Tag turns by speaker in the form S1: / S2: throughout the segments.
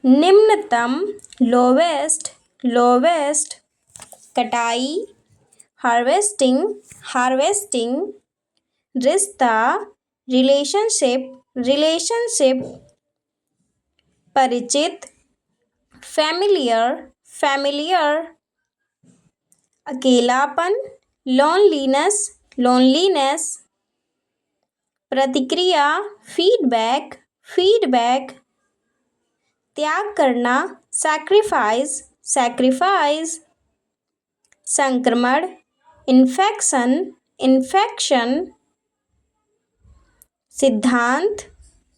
S1: निम्नतम lowest lowest, कटाई harvesting harvesting, रिश्ता रिलेशनशिप, परिचित फैमिलियर, अकेलापन लोनलीनेस, प्रतिक्रिया फीडबैक, त्याग करना सैक्रिफाइस, संक्रमण इन्फेक्शन, सिद्धांत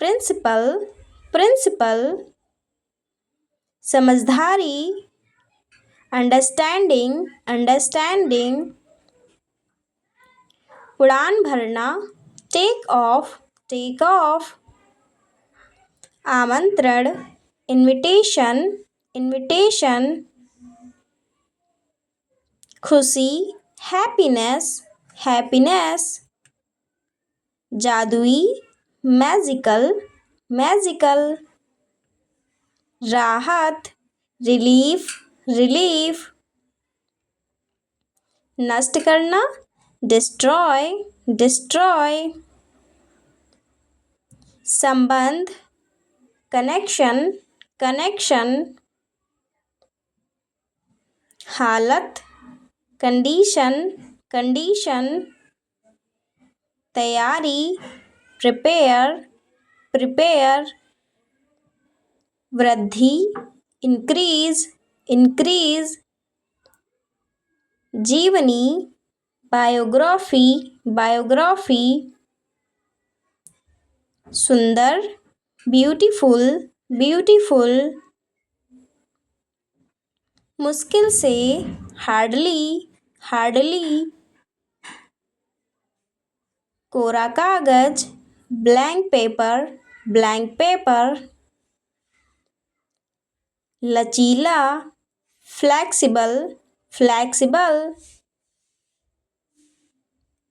S1: प्रिंसिपल, समझदारी अंडरस्टैंडिंग, उड़ान भरना टेक ऑफ, आमंत्रण इनविटेशन, खुशी हैप्पीनेस, जादुई मैजिकल, राहत रिलीफ, नष्ट करना डिस्ट्रॉय, संबंध कनेक्शन, हालत कंडीशन, तैयारी प्रिपेयर, वृद्धि इंक्रीज, जीवनी बायोग्राफी, सुंदर ब्यूटीफुल, मुश्किल से हार्डली, कोरा कागज ब्लैंक पेपर, लचीला फ्लेक्सिबल,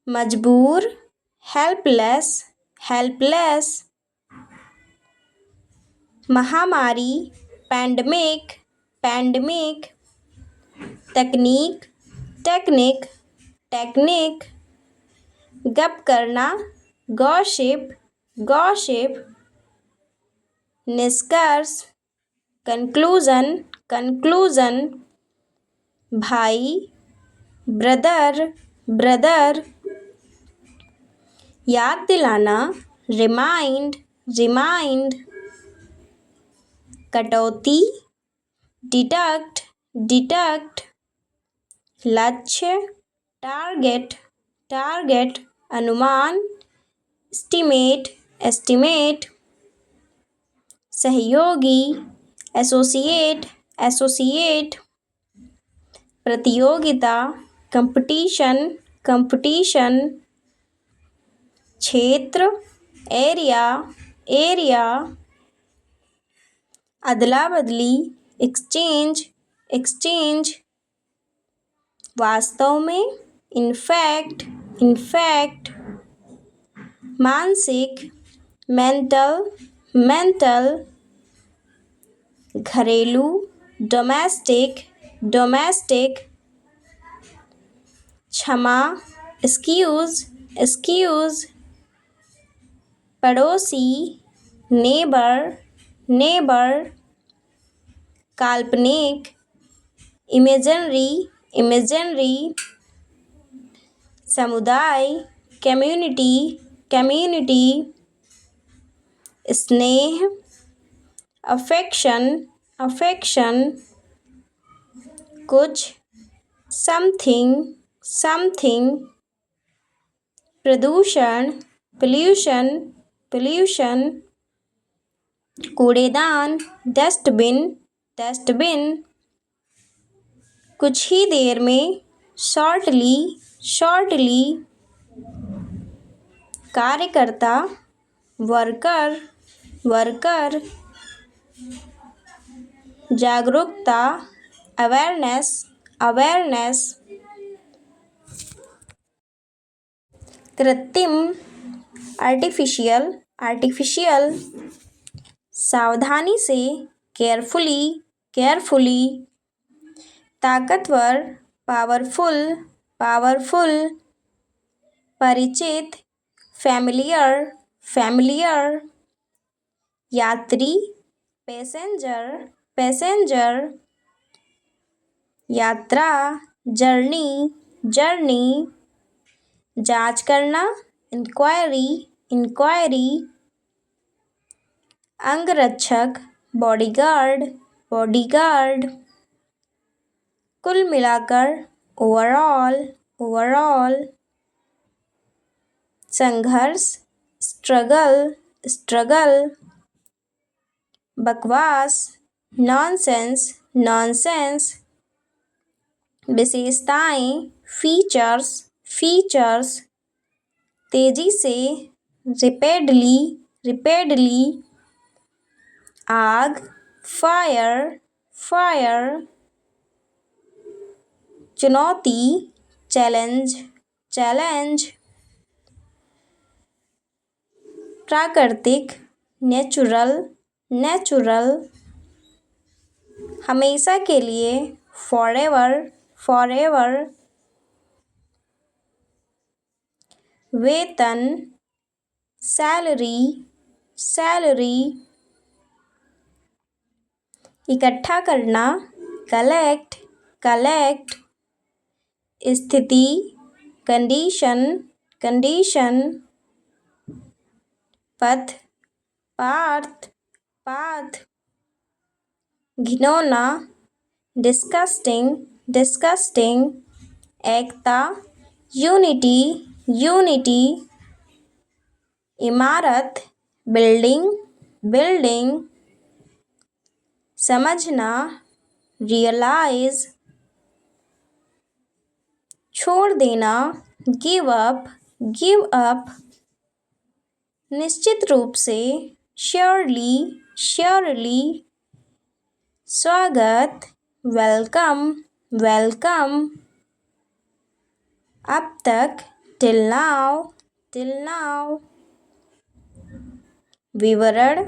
S1: मजबूर हेल्पलेस, महामारी पैंडमिक, टेक्निक, गप करना गॉसिप, निष्कर्ष कंक्लूजन, भाई ब्रदर, याद दिलाना रिमाइंड, कटौती डिडक्ट, लक्ष्य टारगेट, अनुमान एस्टिमेट, सहयोगी एसोसिएट, प्रतियोगिता कंपटीशन, क्षेत्र एरिया, अदला बदली एक्सचेंज, वास्तव में इनफैक्ट, मानसिक मेंटल, घरेलू डोमेस्टिक, क्षमा एक्सक्यूज, पड़ोसी नेबर, काल्पनिक इमेजिनरी, समुदाय कम्युनिटी, स्नेह अफेक्शन, कुछ समथिंग, प्रदूषण पोल्यूशन, कूड़ेदान डस्टबिन, कुछ ही देर में शॉर्टली, कार्यकर्ता वर्कर, जागरूकता अवेयरनेस, कृत्रिम आर्टिफिशियल, सावधानी से carefully, carefully, ताकतवर, पावरफुल, पावरफुल, परिचित, familiar, familiar, यात्री, पैसेंजर, पैसेंजर, यात्रा, जर्नी, जर्नी, जांच करना, इंक्वायरी, इंक्वायरी, अंगरक्षक, बॉडीगार्ड, बॉडीगार्ड, कुल मिलाकर, ओवरऑल, ओवरऑल, संघर्ष, स्ट्रगल, स्ट्रगल, बकवास, नॉनसेंस, नॉनसेंस, विशेषताएं, फीचर्स, फीचर्स, तेजी से, रिपेडली, रिपेडली, आग, फायर, फायर, चुनौती, चैलेंज, चैलेंज, प्राकृतिक, नेचुरल, नेचुरल, हमेशा के लिए, फॉरएवर, फॉरएवर, वेतन, सैलरी, सैलरी, इकट्ठा करना, कलेक्ट, कलेक्ट, स्थिति, कंडीशन, कंडीशन, पथ, पाथ, पाथ, घिनौना, डिस्कस्टिंग, डिस्कस्टिंग, एकता, यूनिटी, यूनिटी, इमारत, बिल्डिंग, बिल्डिंग, समझना, रियलाइज, छोड़ देना, गिव अप, गिव अप, निश्चित रूप से, श्योरली, श्योरली, स्वागत, वेलकम, वेलकम, अब तक, टिल नाउ, टिल नाउ, विवरण,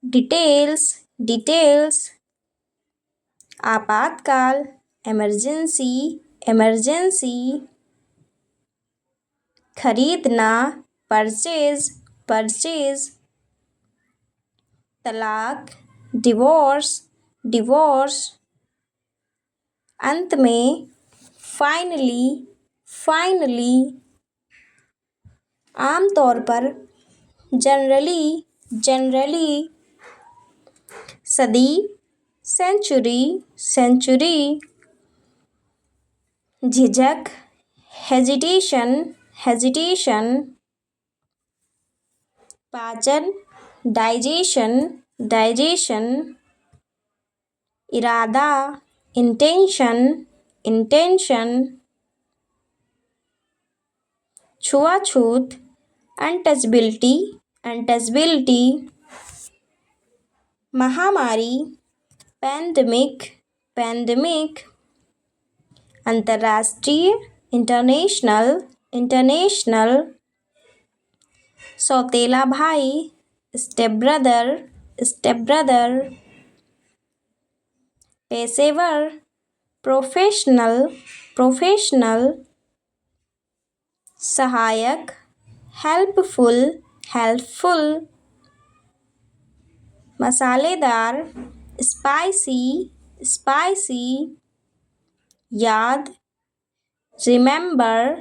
S1: डिटेल्स, डिटेल्स, आपातकाल, इमरजेंसी, इमरजेंसी, खरीदना, परचेज, परचेज, तलाक, डिवोर्स, डिवोर्स, अंत में, फाइनली, फाइनली, आमतौर पर, जनरली, जनरली, सदी, सेंचुरी, सेंचुरी, झिझक, हेजिटेशन, हेजिटेशन, पाचन, डाइजेशन, डाइजेशन, इरादा, इंटेंशन, इंटेंशन, छुआछूत, अनटचबिलिटी, अनटचबिलिटी, महामारी, पैंडेमिक, पैंडेमिक, अंतर्राष्ट्रीय, इंटरनेशनल, इंटरनेशनल, सौतेला भाई, स्टेप ब्रदर, स्टेप ब्रदर, पेशेवर, प्रोफेशनल, प्रोफेशनल, सहायक, हेल्पफुल, हेल्पफुल, मसालेदार, स्पाइसी, स्पाइसी, याद, रिमेंबर,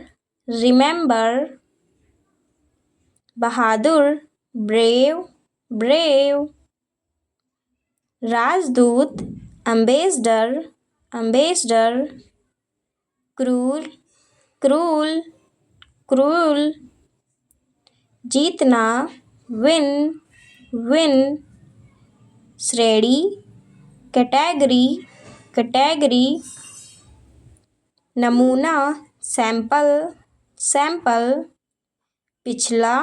S1: रिमेंबर, बहादुर, ब्रेव, ब्रेव, राजदूत, एम्बेसडर, एम्बेसडर, क्रूर, क्रूल, क्रूल, जीतना, विन, विन, श्रेणी, कैटेगरी, कैटेगरी, नमूना, सैंपल, सैंपल, पिछला,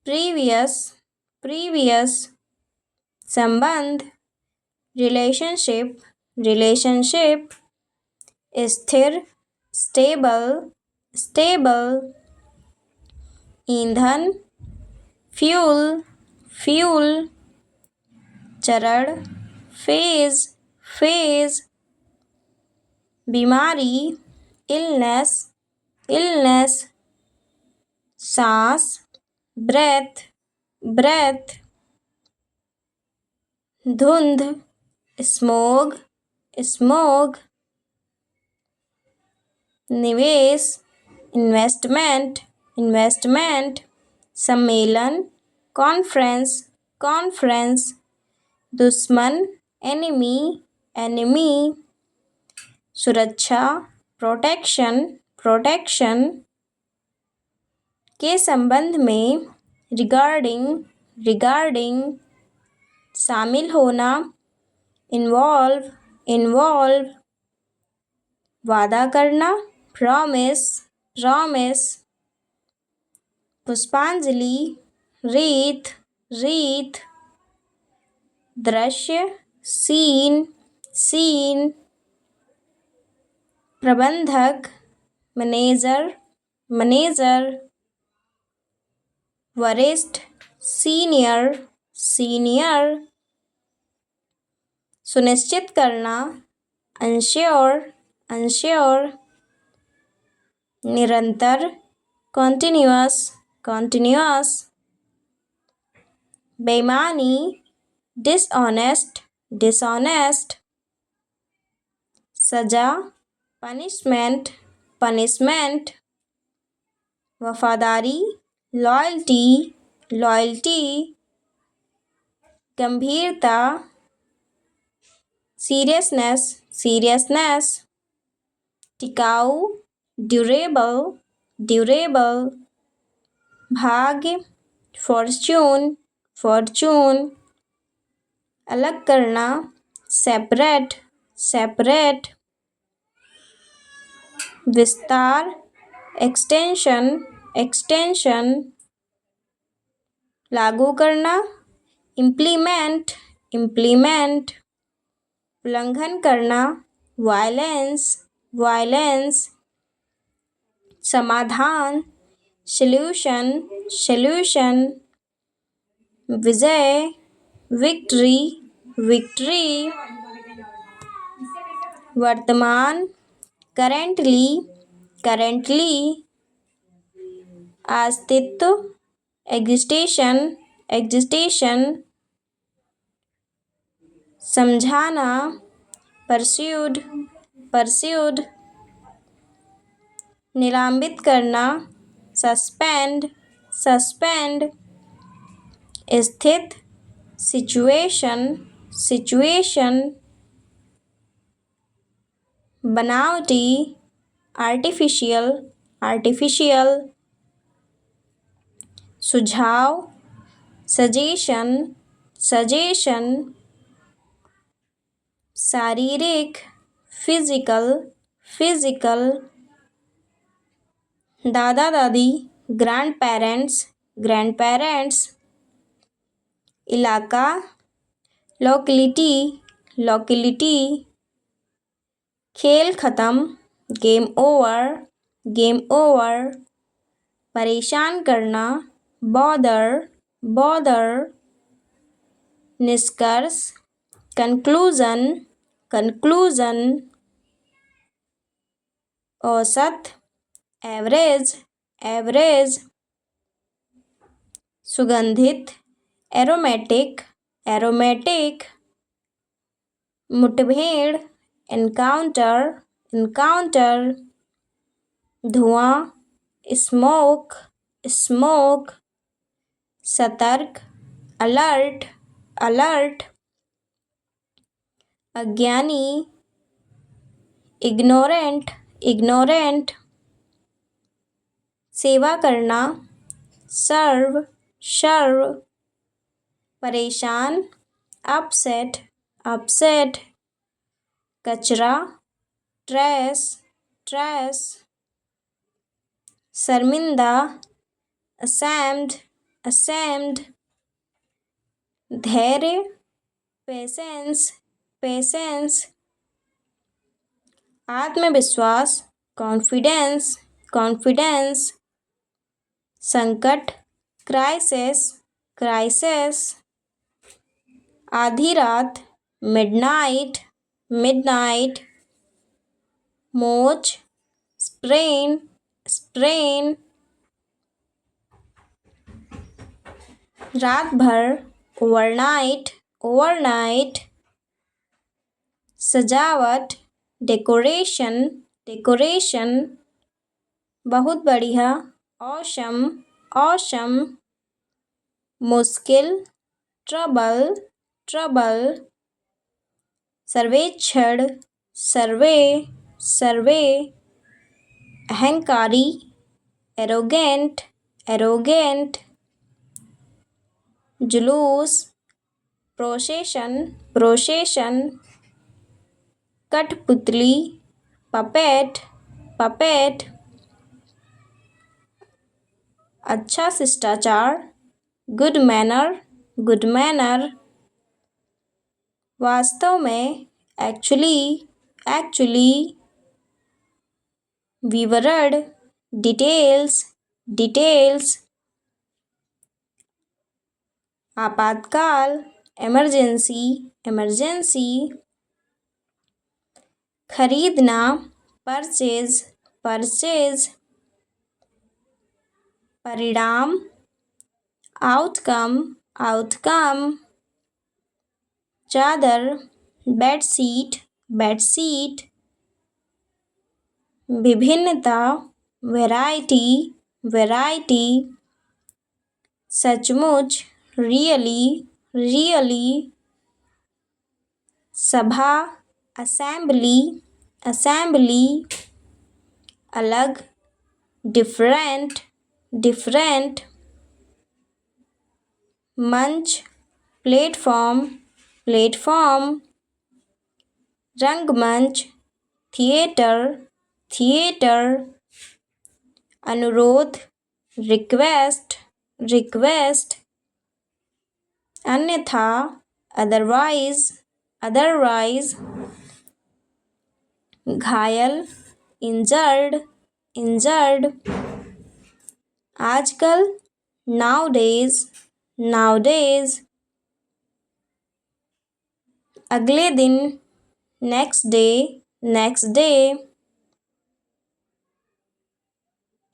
S1: प्रीवियस, प्रीवियस, संबंध, रिलेशनशिप, रिलेशनशिप, स्थिर, स्टेबल, स्टेबल, ईंधन, फ्यूल, फ्यूल, चरण, फेज, फेज, बीमारी, इलनेस, इलनेस, सांस, ब्रेथ, ब्रेथ, धुंध, स्मोग, स्मोग, निवेश, इन्वेस्टमेंट, इन्वेस्टमेंट, सम्मेलन, कॉन्फ्रेंस, कॉन्फ्रेंस, दुश्मन, एनिमी, एनिमी, सुरक्षा, प्रोटेक्शन, प्रोटेक्शन, के संबंध में, रिगार्डिंग, रिगार्डिंग, शामिल होना, इन्वॉल्व, इन्वॉल्व, वादा करना, प्रॉमिस, प्रॉमिस, पुष्पांजलि, रीत, रीत, दृश्य, सीन, सीन, प्रबंधक, मैनेजर, मैनेजर, वरिष्ठ, सीनियर, सीनियर, सुनिश्चित करना, अंश्योर, अंश्योर, निरंतर, कॉन्टिन्यूअस, कॉन्टिन्यूअस, बेईमानी, डिसऑनेस्ट, डिसऑनेस्ट, सजा, पनिशमेंट, पनिशमेंट, वफादारी, लॉयल्टी, लॉयल्टी, गंभीरता, सीरियसनेस, सीरियसनेस, टिकाऊ, ड्यूरेबल, ड्यूरेबल, भाग्य, फॉर्च्यून, फॉर्च्यून, अलग करना, सेपरेट, सेपरेट, विस्तार, एक्सटेंशन, एक्सटेंशन, लागू करना, इम्प्लीमेंट, इम्प्लीमेंट, उल्लंघन करना, वायलेंस, वायलेंस, समाधान, सॉल्यूशन, सॉल्यूशन, विजय, विक्ट्री, विक्ट्री, वर्तमान, करेंटली, करेंटली, अस्तित्व, एग्जिस्टेशन, एग्जिस्टेशन, समझाना, परस्यूड, परस्यूड, निलंबित करना, सस्पेंड, सस्पेंड, स्थित, सिचुएशन, सिचुएशन, बनावटी, आर्टिफिशियल, आर्टिफिशियल, सुझाव, सजेशन, सजेशन, शारीरिक, फिजिकल, फिजिकल, दादा दादी, ग्रैंड पेरेंट्स, ग्रैंड पेरेंट्स, इलाका, लोकेलिटी, लोकेलिटी, खेल खत्म, गेम ओवर, गेम ओवर, परेशान करना, बॉदर, बॉदर, निष्कर्ष, कंक्लूजन, कंक्लूजन, औसत, एवरेज, एवरेज, सुगंधित, एरोमेटिक, एरोमेटिक, मुठभेड़, एनकाउंटर, एनकाउंटर, धुआं, स्मोक, स्मोक, सतर्क, अलर्ट, अलर्ट, अज्ञानी, इग्नोरेंट, इग्नोरेंट, सेवा करना, सर्व, सर्व, परेशान, अपसेट, अपसेट, कचरा, ट्रेस, ट्रेस, शर्मिंदा, असेम्ड, असेम्ड, धैर्य, पेशेंस, पेशेंस, आत्मविश्वास, कॉन्फिडेंस, कॉन्फिडेंस, संकट, क्राइसिस, क्राइसिस, आधी रात, midnight, midnight. मोच, sprain, sprain. रात भर, overnight, overnight. सजावट, डेकोरेशन, डेकोरेशन. बहुत बढ़िया, awesome, awesome. मुश्किल, ट्रबल, ट्रबल. सर्वेक्षण, सर्वे, सर्वे. अहंकारी, एरोगेंट, एरोगेंट. जुलूस, प्रोसेशन, प्रोसेशन. कठपुतली, पपेट, पपेट. अच्छा शिष्टाचार, गुड मैनर, गुड मैनर. वास्तव में, एक्चुअली, एक्चुअली. विवरण, डिटेल्स, डिटेल्स. आपातकाल, इमरजेंसी, इमरजेंसी. खरीदना, परचेज, परचेज. परिणाम, आउटकम, आउटकम. चादर, बेडशीट, बेडशीट. विभिन्नता, वैरायटी, वैरायटी. सचमुच, रियली, रियली. सभा, असेंबली, असेंबली. अलग, डिफरेंट, डिफरेंट. मंच, प्लेटफॉर्म, प्लेटफॉर्म. रंगमंच, थिएटर, थिएटर. अनुरोध, रिक्वेस्ट, रिक्वेस्ट. अन्यथा, अदरवाइज, अदरवाइज. घायल, इंजर्ड, इंजर्ड. आजकल, नाउडेज, नाउडेज. अगले दिन, नेक्स्ट डे, नेक्स्ट डे.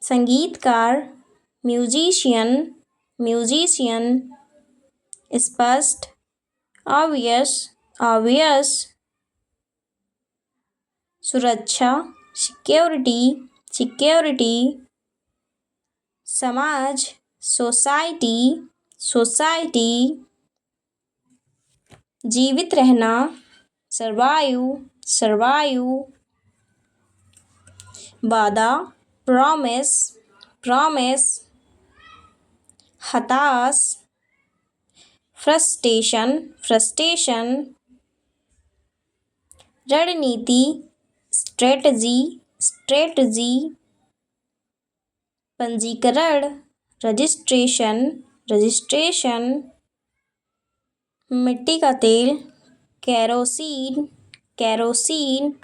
S1: संगीतकार, म्यूजिशियन, म्यूजिशियन. स्पष्ट, ऑब्वियस, ऑब्वियस. सुरक्षा, सिक्योरिटी, सिक्योरिटी. समाज, सोसाइटी, सोसाइटी. जीवित रहना, सर्वाइव, सर्वाइव. वादा, प्रॉमिस, प्रॉमिस. हताश, फ्रस्ट्रेशन, फ्रस्ट्रेशन. रणनीति, स्ट्रेटजी, स्ट्रेटजी. पंजीकरण, रजिस्ट्रेशन, रजिस्ट्रेशन. मिट्टी का तेल, केरोसिन, केरोसिन.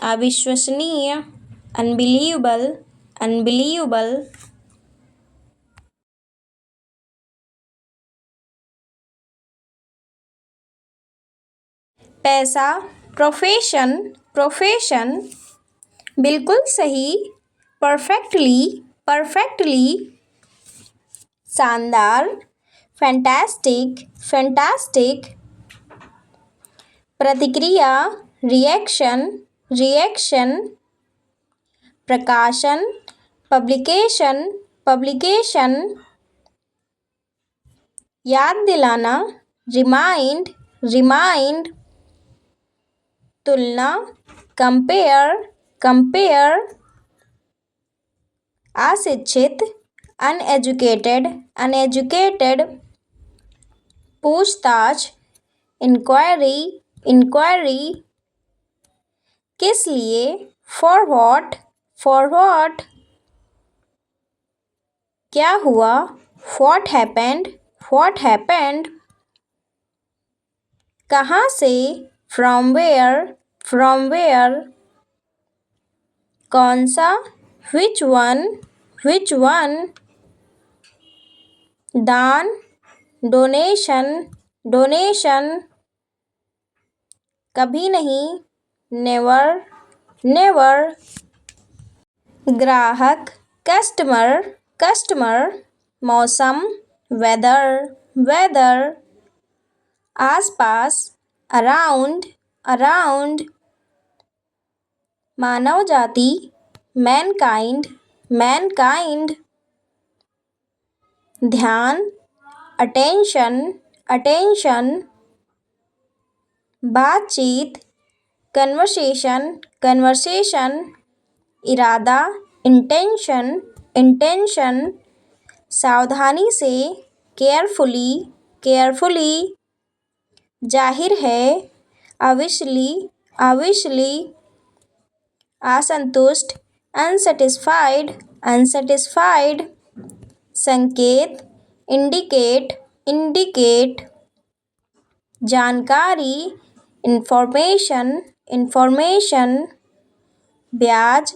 S1: अविश्वसनीय, अनबिलीवेबल, अनबिलीवेबल. पैसा, प्रोफेशन, प्रोफेशन. बिल्कुल सही, परफेक्टली, परफेक्टली. शानदार, फैंटास्टिक, फैंटास्टिक. प्रतिक्रिया, रिएक्शन, रिएक्शन. प्रकाशन, पब्लिकेशन, पब्लिकेशन. याद दिलाना, रिमाइंड, रिमाइंड. तुलना, कंपेयर, कंपेयर. अशिक्षित, अनएजुकेटेड, अनएजुकेटेड. पूछताछ, इंक्वायरी, इंक्वायरी. किस लिए, फॉर व्हाट, फॉर व्हाट. क्या हुआ, व्हाट हैपेंड, व्हाट हैपेंड. कहाँ से, फ्रॉम वेयर, फ्रॉम वेयर. कौन सा, which one, which one. दान, डोनेशन, डोनेशन, कभी नहीं, नेवर, नेवर। ग्राहक, कस्टमर, कस्टमर। मौसम, वेदर, वेदर। आसपास, अराउंड, अराउंड। मानव जाति, मैनकाइंड, मैनकाइंड। ध्यान, अटेंशन, अटेंशन। बातचीत, कन्वर्सेशन, कन्वर्सेशन। इरादा, इंटेंशन, इंटेंशन। सावधानी से, केयरफुली, केयरफुली। जाहिर है, ऑब्वियसली, ऑब्वियसली। असंतुष्ट, अनसेटिस्फाइड, अनसेटिस्फाइड। संकेत, इंडिकेट, इंडिकेट। जानकारी, इंफॉर्मेशन, इंफॉर्मेशन। ब्याज,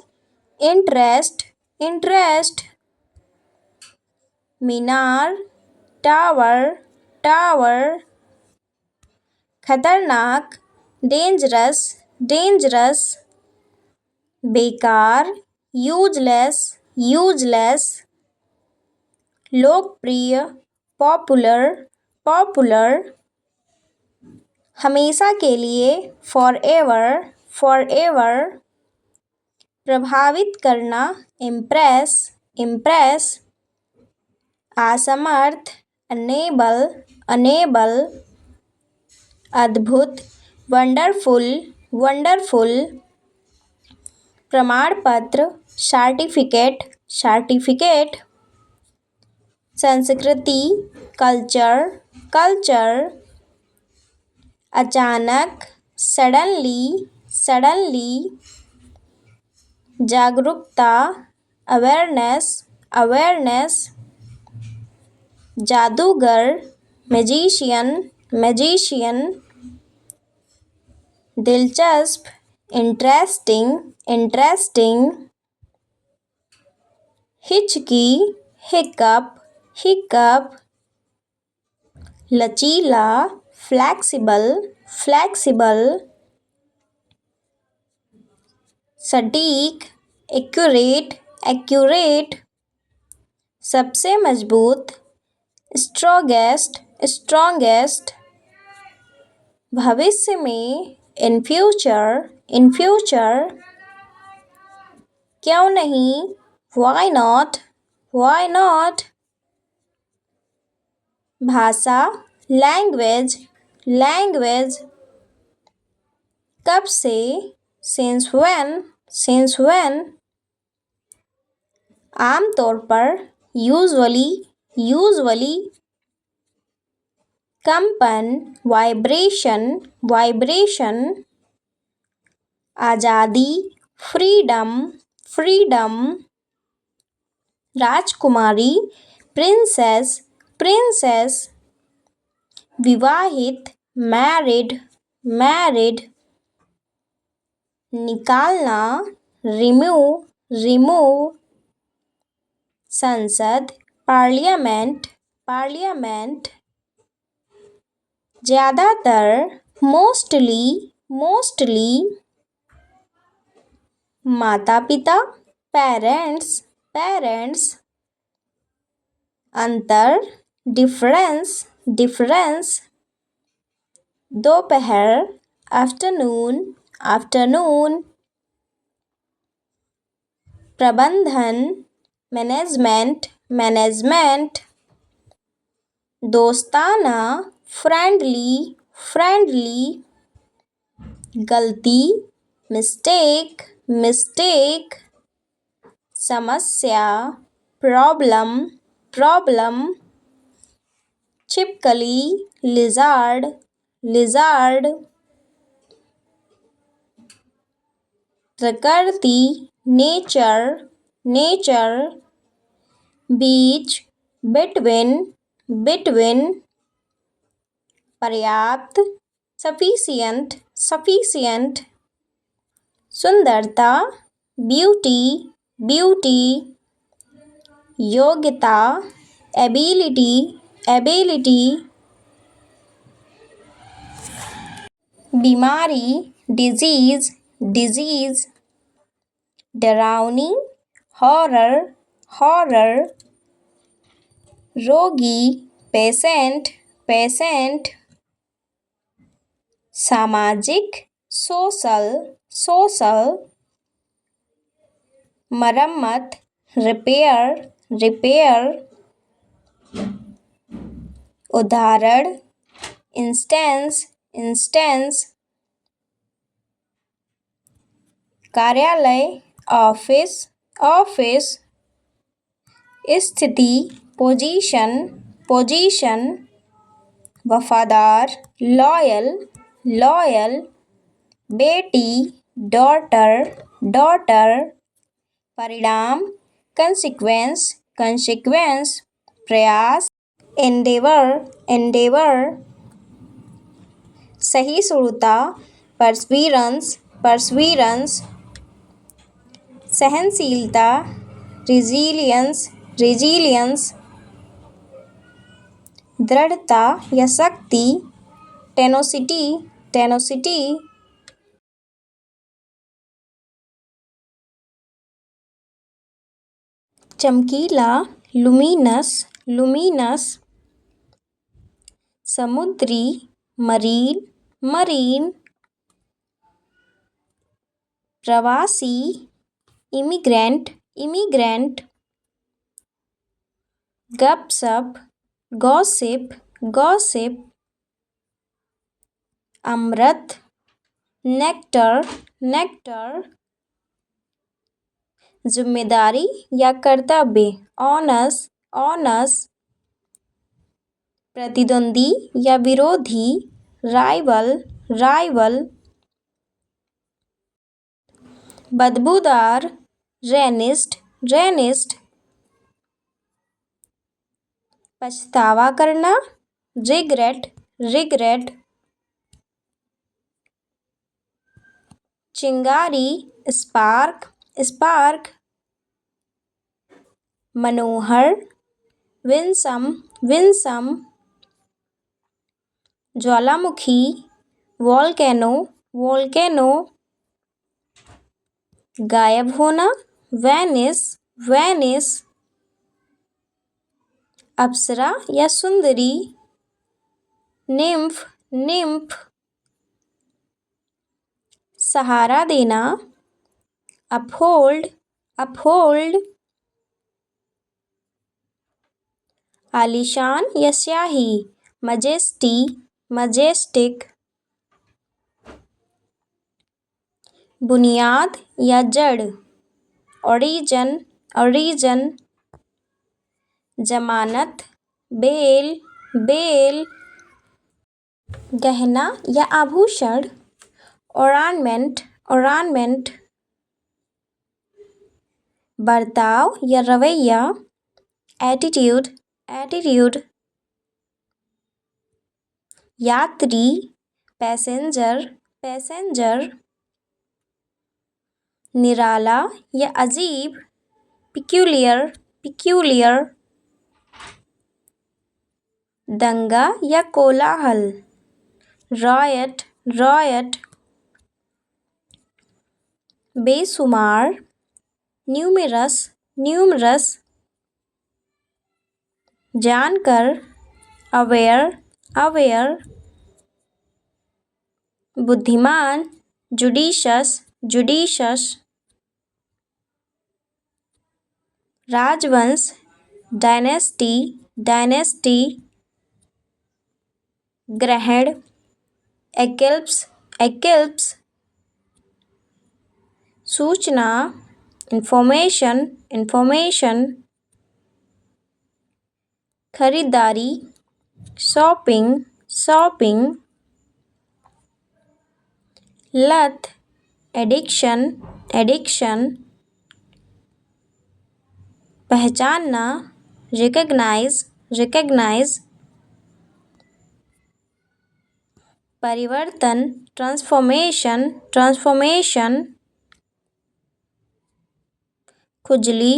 S1: इंटरेस्ट, इंटरेस्ट। मीनार, टावर, टावर। खतरनाक, डेंजरस, डेंजरस। बेकार, यूजलेस, यूजलेस। लोकप्रिय, पॉपुलर, पॉपुलर। हमेशा के लिए, फॉर एवर, फॉर एवर। प्रभावित करना, इम्प्रेस, इम्प्रेस। असमर्थ, अनेबल, अनेबल। अद्भुत, वंडरफुल, वंडरफुल। प्रमाण पत्र, सर्टिफिकेट, सर्टिफिकेट। संस्कृति, कल्चर, कल्चर। अचानक, सडनली, सडनली। जागरूकता, अवेयरनेस, अवेयरनेस। जादूगर, मैजिशियन, मैजिशियन। दिलचस्प, इंटरेस्टिंग, इंटरेस्टिंग। हिचकी, हिकअप, हिकअप। लचीला, फ्लेक्सिबल, फ्लेक्सिबल। सटीक, एक्यूरेट, एक्यूरेट। सबसे मजबूत, स्ट्रॉन्गेस्ट, स्ट्रॉन्गेस्ट। भविष्य में, इन फ्यूचर, इन फ्यूचर। क्यों नहीं, व्हाई नॉट, व्हाई नॉट। भाषा, लैंग्वेज, लैंग्वेज। कब से, सिंस व्हेन, सिंस व्हेन। आमतौर पर, यूजुअली, यूजुअली। कंपन, वाइब्रेशन, वाइब्रेशन। आज़ादी, फ्रीडम, फ्रीडम। राजकुमारी, प्रिंसेस, प्रिंसेस। विवाहित, मैरिड, मैरिड। निकालना, रिमूव, रिमूव। संसद, पार्लियामेंट, पार्लियामेंट। ज़्यादातर, मोस्टली, मोस्टली। माता पिता, पेरेंट्स, पेरेंट्स। अंतर, डिफरेंस, डिफरेंस। दोपहर, आफ्टरनून, आफ्टरनून। प्रबंधन, मैनेजमेंट, मैनेजमेंट। दोस्ताना, फ्रेंडली, फ्रेंडली। गलती, मिस्टेक, मिस्टेक। समस्या, प्रॉब्लम, प्रॉब्लम। छिपकली, लिजार्ड, लिजार्ड। प्रकृति, नेचर, नेचर। बीच, बिटवीन, बिटवीन। पर्याप्त, सफिशिएंट, सफिशिएंट। सुंदरता, ब्यूटी, ब्यूटी। योग्यता, एबिलिटी, एबिलिटी। बीमारी, डिजीज, डिजीज, डरावनी, हॉरर, हॉरर, रोगी, पेशेंट, पेशेंट, सामाजिक, सोशल, सोशल, मरम्मत, रिपेयर, रिपेयर, उदाहरण, इंस्टेंस, इंस्टेंस, कार्यालय, ऑफिस, ऑफिस, स्थिति, पोजीशन, पोजीशन, वफादार, लॉयल, लॉयल, बेटी, डॉटर, डॉटर, परिणाम, कंसिक्वेंस, कंसिक्वेंस, प्रयास, एंडेवर, एंडेवर, सहिष्णुता, परस्वीरेंस, परस्वीरेंस, सहनशीलता, रिजिलियंस, रिजिलियंस, दृढ़ता या शक्ति, टेनोसिटी, टेनोसिटी, चमकीला, लुमिनस, लुमिनस, समुद्री, मरीन, मरीन, प्रवासी, इमिग्रेंट, इमिग्रेंट, गपशप, गॉसिप, गॉसिप, अमृत, नेक्टर, नेक्टर, जिम्मेदारी या कर्तव्य, ऑनस, ऑनस, प्रतिद्वंदी या विरोधी, राइवल, राइवल, बदबूदार, रेनिस्ट, रेनिस्ट, पछतावा करना, रिग्रेट, रिग्रेट, चिंगारी, स्पार्क, स्पार्क, मनोहर, विंसम, विंसम, ज्वालामुखी, वोल्केनो, वोल्केनो, गायब होना, वैनिस, वैनिस, अप्सरा या सुंदरी, निम्फ, निम्फ, सहारा देना, अपहोल्ड, अपहोल्ड, आलीशान या स्याही, मजेस्टी, मजेस्टिक, बुनियाद या जड़, ओरिजन, ओरिजन, जमानत, बेल, बेल, गहना या आभूषण, ऑर्नामेंट, ऑर्नामेंट, बर्ताव या रवैया, एटीट्यूड, एटीट्यूड, यात्री, पैसेंजर, पैसेंजर, निराला या अजीब, पिक्यूलियर, पिक्यूलियर, दंगा या कोलाहल, रॉयट, रॉयट, बेसुमार, न्यूमरस, न्यूमरस, जानकर, अवेयर, अवेयर, बुद्धिमान, जुडिशस, जुडिशस, राजवंश, डायनेस्टी, डायनेस्टी, ग्रहण, एक्लिप्स, एक्लिप्स, सूचना, इंफॉर्मेशन, इंफॉर्मेशन, खरीदारी, शॉपिंग, शॉपिंग, लत, एडिक्शन, एडिक्शन, पहचानना, रिकग्नाइज, रिकग्नाइज, परिवर्तन, ट्रांसफॉर्मेशन, ट्रांसफॉर्मेशन, खुजली,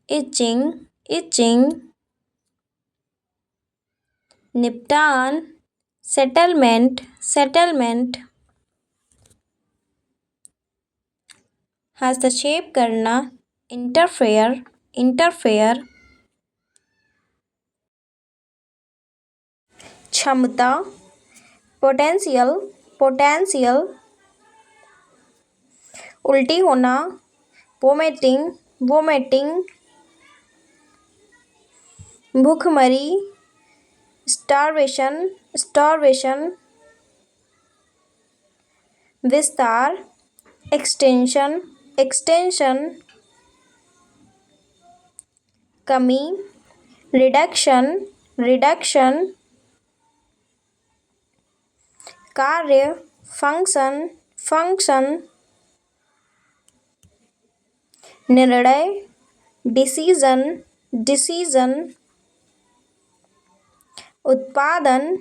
S1: इचिंग, इचिंग, निपटान, सेटलमेंट, सेटलमेंट, हस्तक्षेप करना, इंटरफेयर, इंटरफेयर। क्षमता, पोटेंशियल, पोटेंशियल। उल्टी होना, वोमिटिंग, वोमिटिंग। भूखमरी, स्टारवेशन, स्टारवेशन। विस्तार, एक्सटेंशन, एक्सटेंशन। कमी, रिडक्शन, रिडक्शन। कार्य, फंक्शन, फंक्शन। निर्णय, डिसीजन, डिसीजन। उत्पादन,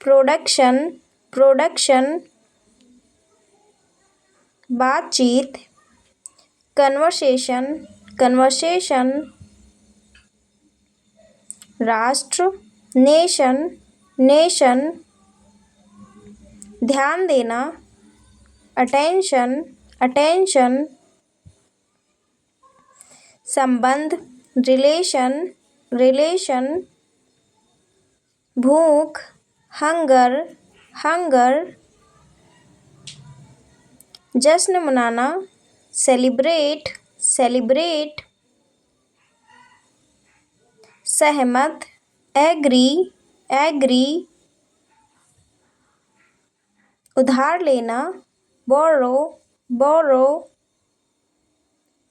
S1: प्रोडक्शन, प्रोडक्शन। बातचीत, कन्वर्सेशन, कन्वर्सेशन। राष्ट्र, नेशन, नेशन। ध्यान देना, अटेंशन, अटेंशन। संबंध, रिलेशन, रिलेशन। भूख, हंगर, हंगर। जश्न मनाना, सेलिब्रेट, सेलिब्रेट। सहमत, एग्री, एग्री। उधार लेना, बोरो, बोरो।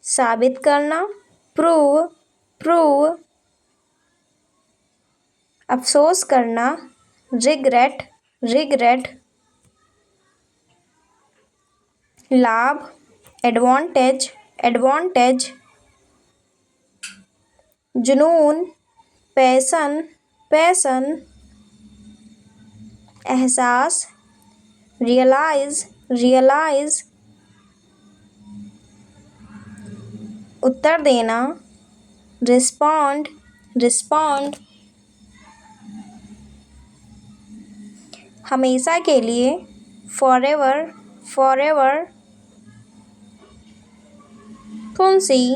S1: साबित करना, प्रूव, प्रूव। अफसोस करना, रिग्रेट, रिग्रेट। लाभ, एडवांटेज, एडवांटेज। जुनून, पैसन, पैसन। एहसास, रियलाइज, रियलाइज। उत्तर देना, रिस्पॉन्ड, रिस्पॉन्ड। हमेशा के लिए, फॉरएवर, फॉरएवर। फुंसी,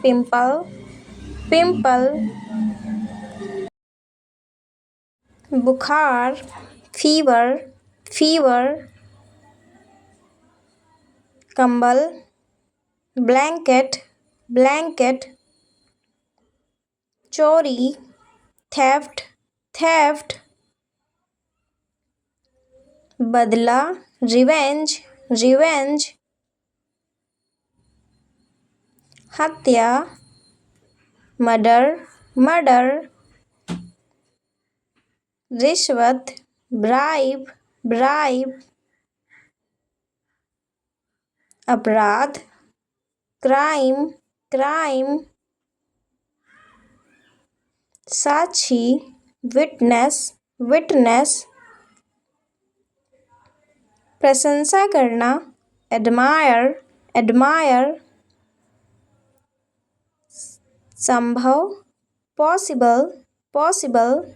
S1: पिंपल, पिंपल। बुखार, फीवर, फीवर। कंबल, ब्लैंकेट, ब्लैंकेट। चोरी, थेफ्ट, थेफ्ट। बदला, रिवेंज, रिवेंज। हत्या, मर्डर, मर्डर। रिश्वत, ब्राइब, ब्राइब। अपराध, क्राइम, क्राइम। साक्षी, विटनेस, विटनेस। प्रशंसा करना, एडमायर, एडमायर। संभव, पॉसिबल, पॉसिबल।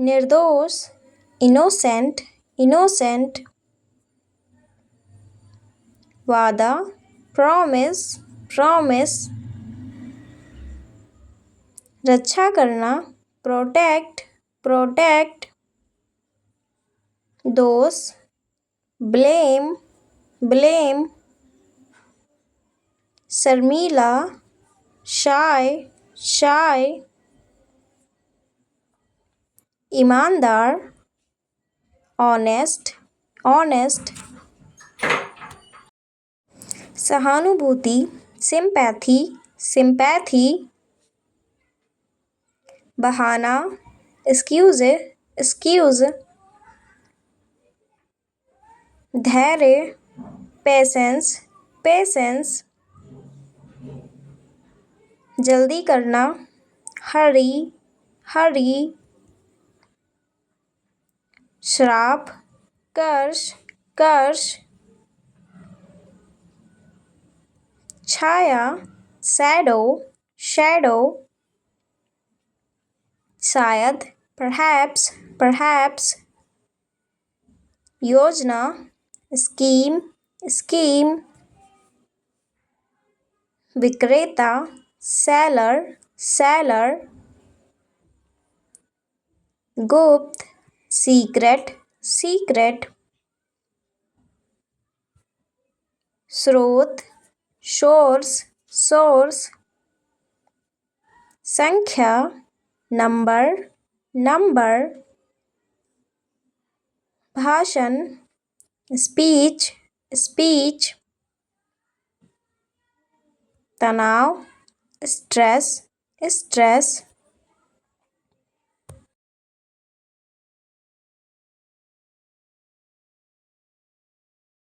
S1: निर्दोष, इनोसेंट, इनोसेंट। वादा, प्रॉमिस, प्रॉमिस। रक्षा करना, प्रोटेक्ट, प्रोटेक्ट। दोष, ब्लेम, ब्लेम। शर्मीला, शाय, शाय। ईमानदार, ऑनेस्ट, ऑनेस्ट। सहानुभूति, सिंपैथी, सिंपैथी। बहाना, एक्सक्यूज, एक्सक्यूज। धैर्य, पेशेंस, पेशेंस। जल्दी करना, हरी, हरी। श्राप, कर्ष, कर्ष। छाया, शैडो, शैडो। शायद, परहैप्स, परहैप्स। योजना, स्कीम, स्कीम, विक्रेता, सेलर, सेलर, गुप्त, सीक्रेट, सीक्रेट, स्रोत, सोर्स, सोर्स, संख्या, नंबर, नंबर, भाषण, स्पीच, स्पीच, तनाव, स्ट्रेस, स्ट्रेस,